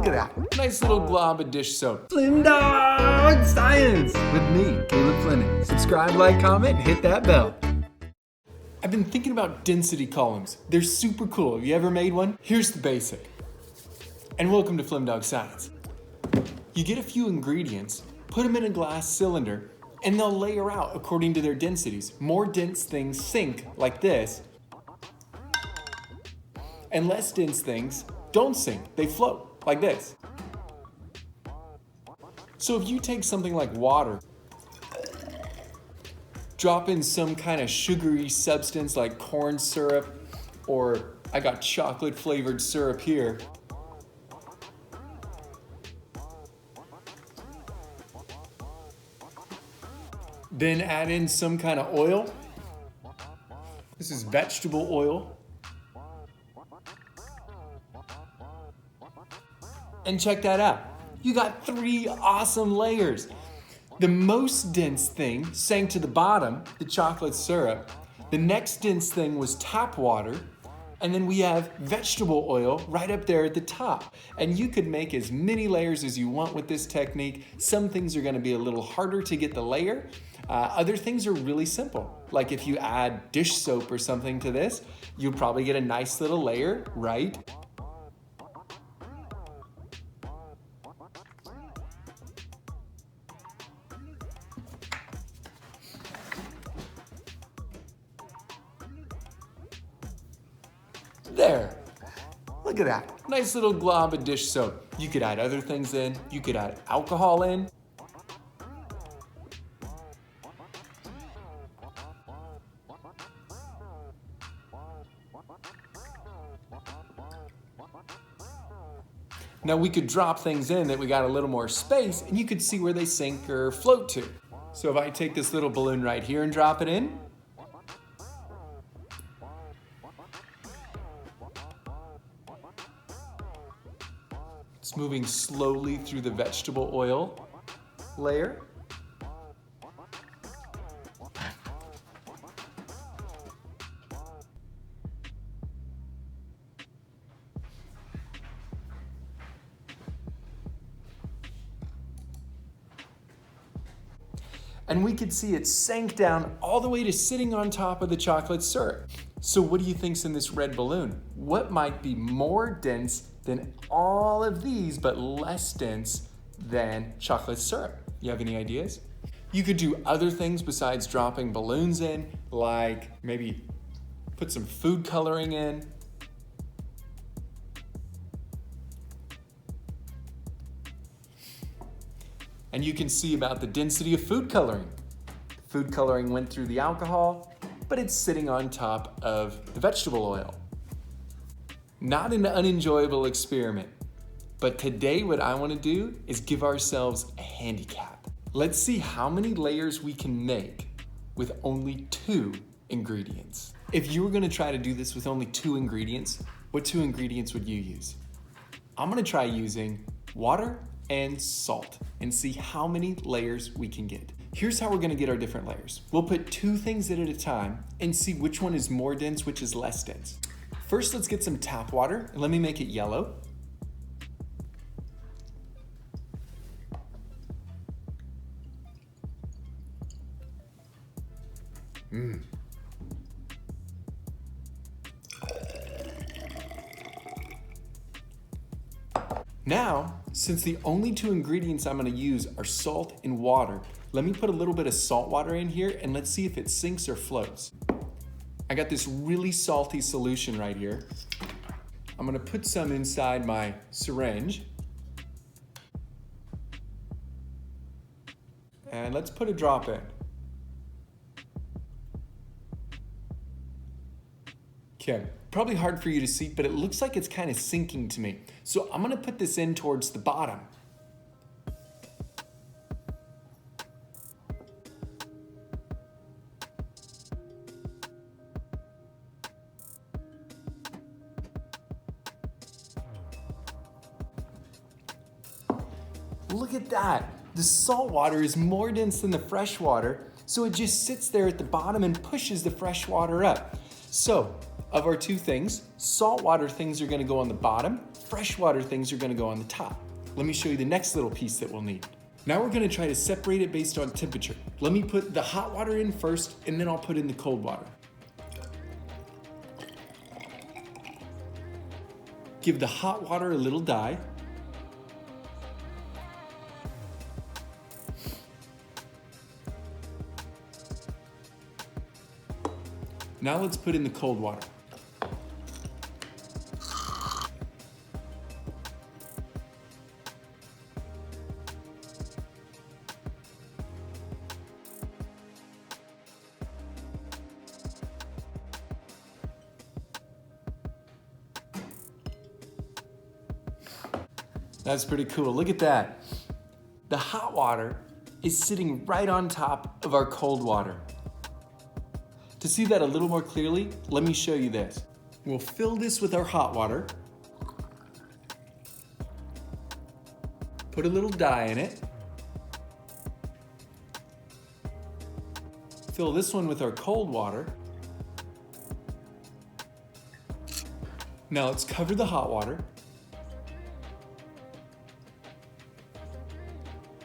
Look at that. Nice little glob of dish soap. Flemdog Science with me, Caleb Fleming. Subscribe, like, comment, and hit that bell. I've been thinking about density columns. They're super cool. Have you ever made one? Here's the basic. And welcome to Flemdog Science. You get a few ingredients, put them in a glass cylinder, and they'll layer out according to their densities. More dense things sink like this, and less dense things don't sink. They float like this. So if you take something like water, drop in some kind of sugary substance like corn syrup, or I got chocolate flavored syrup here. Then add in some kind of oil. This is vegetable oil. And check that out. You got 3 awesome layers. The most dense thing sank to the bottom, the chocolate syrup. The next dense thing was tap water. And then we have vegetable oil right up there at the top. And you could make as many layers as you want with this technique. Some things are gonna be a little harder to get the layer. Other things are really simple. Like if you add dish soap or something to this, you'll probably get a nice little layer, right? There. Look at that. Nice little glob of dish soap. You could add other things in. You could add alcohol in. Now we could drop things in that we got a little more space, and you could see where they sink or float to. So if I take this little balloon right here and drop it in, it's moving slowly through the vegetable oil layer. And we could see it sank down all the way to sitting on top of the chocolate syrup. So what do you think's in this red balloon? What might be more dense than all of these, but less dense than chocolate syrup? You have any ideas? You could do other things besides dropping balloons in, like maybe put some food coloring in. And you can see about the density of food coloring. Food coloring went through the alcohol, but it's sitting on top of the vegetable oil. Not an unenjoyable experiment, but today what I want to do is give ourselves a handicap. Let's see how many layers we can make with only 2 ingredients. If you were going to try to do this with only 2 ingredients, what 2 ingredients would you use? I'm going to try using water and salt and see how many layers we can get. Here's how we're gonna get our different layers. We'll put 2 things in at a time and see which one is more dense, which is less dense. First, let's get some tap water, and let me make it yellow. Now, since the only 2 ingredients I'm gonna use are salt and water, let me put a little bit of salt water in here and let's see if it sinks or floats. I got this really salty solution right here. I'm gonna put some inside my syringe. And let's put a drop in. Okay, probably hard for you to see, but it looks like it's kind of sinking to me. So I'm gonna put this in towards the bottom. Look at that. The salt water is more dense than the fresh water, so it just sits there at the bottom and pushes the fresh water up. So of our two things, saltwater things are gonna go on the bottom, freshwater things are gonna go on the top. Let me show you the next little piece that we'll need. Now we're gonna try to separate it based on temperature. Let me put the hot water in first, and then I'll put in the cold water. Give the hot water a little dye. Now let's put in the cold water. That's pretty cool. Look at that. The hot water is sitting right on top of our cold water. To see that a little more clearly, let me show you this. We'll fill this with our hot water. Put a little dye in it. Fill this one with our cold water. Now let's cover the hot water.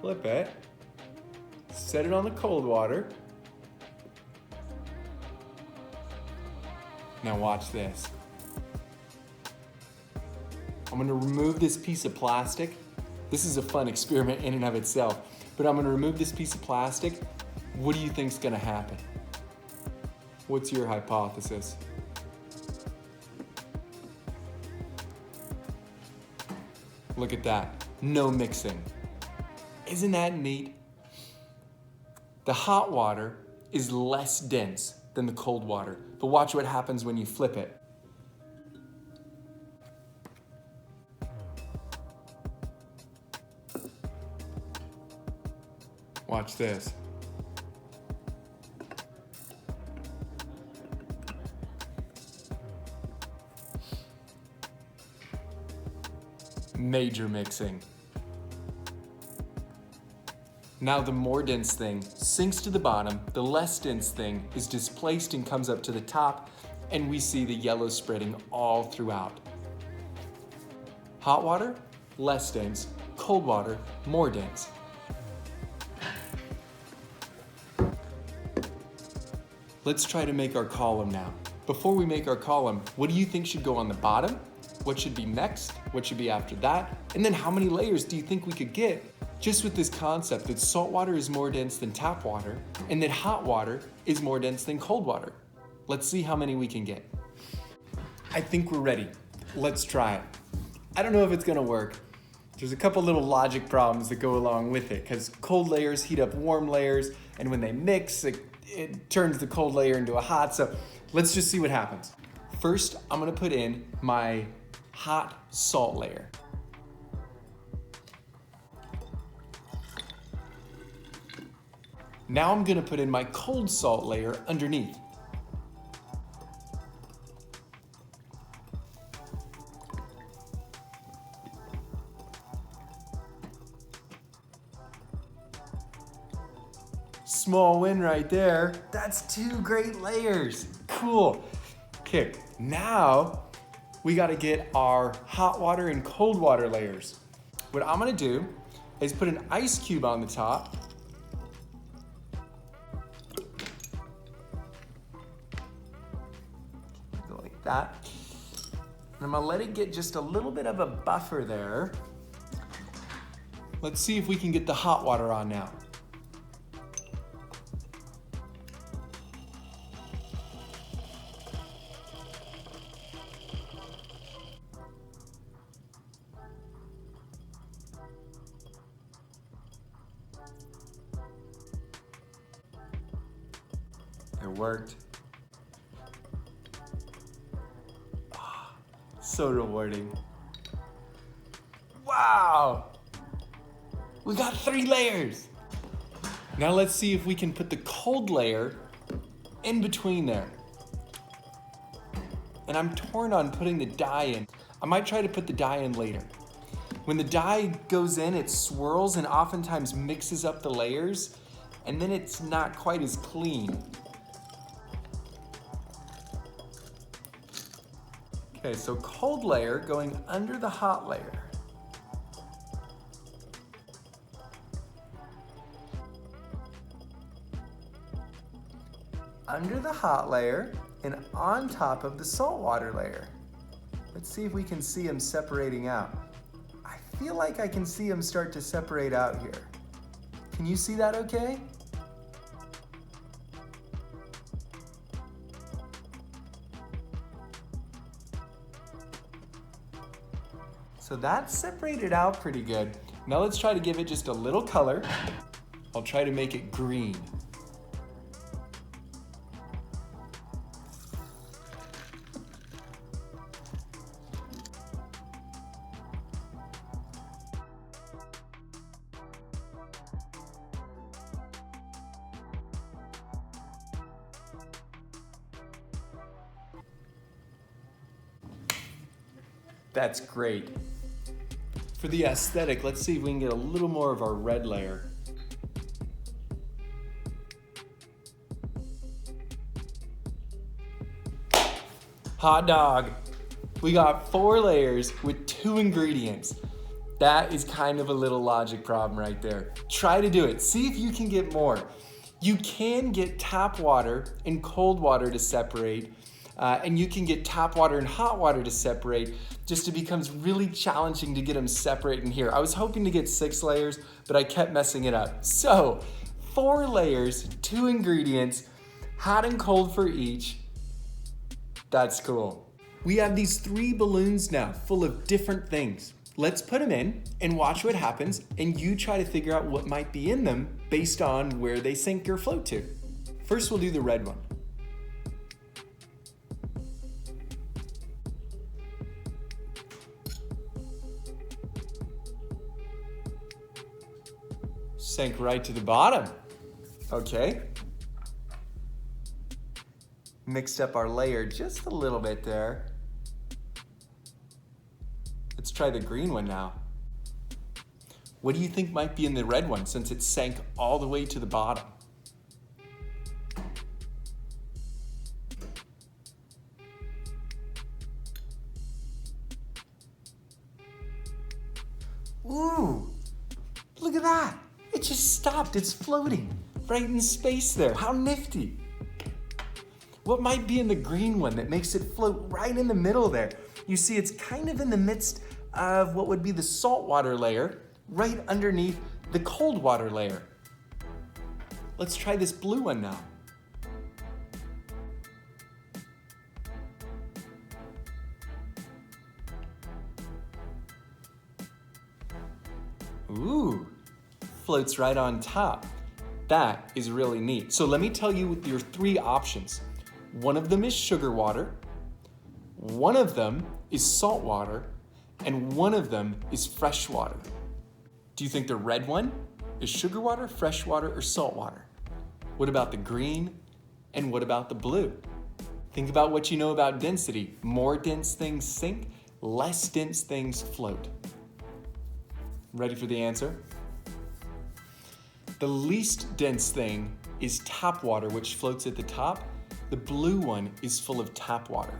Flip it. Set it on the cold water. Now watch this. I'm gonna remove this piece of plastic. This is a fun experiment in and of itself, but I'm gonna remove this piece of plastic. What do you think's gonna happen? What's your hypothesis? Look at that, no mixing. Isn't that neat? The hot water is less dense than the cold water, but watch what happens when you flip it. Watch this. Major mixing. Now the more dense thing sinks to the bottom, the less dense thing is displaced and comes up to the top, and we see the yellow spreading all throughout. Hot water, less dense. Cold water, more dense. Let's try to make our column now. Before we make our column, what do you think should go on the bottom? What should be next? What should be after that? And then how many layers do you think we could get just with this concept that salt water is more dense than tap water and that hot water is more dense than cold water? Let's see how many we can get. I think we're ready. Let's try it. I don't know if it's gonna work. There's a couple little logic problems that go along with it because cold layers heat up warm layers, and when they mix, it turns the cold layer into a hot, so let's just see what happens. First, I'm gonna put in my hot salt layer. Now I'm gonna put in my cold salt layer underneath. Small win right there. That's 2 great layers. Cool. Okay, now we gotta get our hot water and cold water layers. What I'm gonna do is put an ice cube on the top. Like that. And I'm gonna let it get just a little bit of a buffer there. Let's see if we can get the hot water on now. It worked. Oh, so rewarding. Wow! We got 3 layers! Now let's see if we can put the cold layer in between there. And I'm torn on putting the dye in. I might try to put the dye in later. When the dye goes in, it swirls and oftentimes mixes up the layers, and then it's not quite as clean. Okay, so cold layer going under the hot layer. Under the hot layer and on top of the saltwater layer. Let's see if we can see them separating out. I feel like I can see them start to separate out here. Can you see that okay? So that's separated out pretty good. Now let's try to give it just a little color. I'll try to make it green. That's great. For the aesthetic, let's see if we can get a little more of our red layer. Hot dog. We got 4 layers with 2 ingredients. That is kind of a little logic problem right there. Try to do it. See if you can get more. You can get tap water and cold water to separate, and you can get tap water and hot water to separate. Just it becomes really challenging to get them separate in here. I was hoping to get 6 layers, but I kept messing it up. So 4 layers, 2 ingredients, hot and cold for each. That's cool. We have these 3 balloons now full of different things. Let's put them in and watch what happens, and you try to figure out what might be in them based on where they sink or float to. First, we'll do the red one. Sank right to the bottom. Okay. Mixed up our layer just a little bit there. Let's try the green one now. What do you think might be in the red one since it sank all the way to the bottom? Ooh, look at that. It just stopped, it's floating right in space there. How nifty. What might be in the green one that makes it float right in the middle there? You see, it's kind of in the midst of what would be the saltwater layer, right underneath the cold water layer. Let's try this blue one now. Ooh, floats right on top. That is really neat. So let me tell you your 3 options. One of them is sugar water, one of them is salt water, and one of them is fresh water. Do you think the red one is sugar water, fresh water, or salt water? What about the green? And what about the blue? Think about what you know about density. More dense things sink, less dense things float. Ready for the answer? The least dense thing is tap water, which floats at the top. The blue one is full of tap water.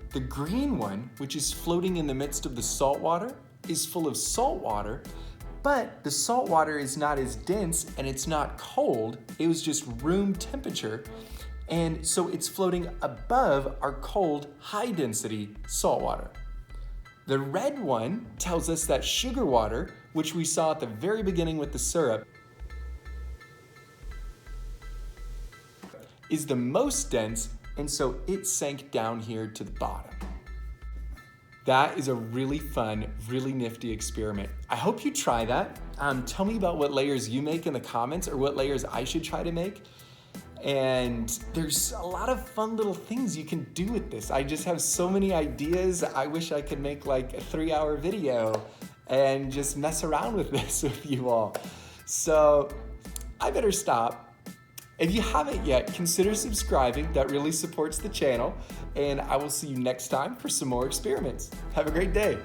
The green one, which is floating in the midst of the salt water, is full of salt water, but the salt water is not as dense and it's not cold. It was just room temperature. And so it's floating above our cold, high density salt water. The red one tells us that sugar water, which we saw at the very beginning with the syrup, is the most dense, and so it sank down here to the bottom. That is a really fun, really nifty experiment. I hope you try that. Tell me about what layers you make in the comments or what layers I should try to make. And there's a lot of fun little things you can do with this. I just have so many ideas. I wish I could make like a 3-hour video and just mess around with this with you all. So I better stop. If you haven't yet, consider subscribing. That really supports the channel. And I will see you next time for some more experiments. Have a great day.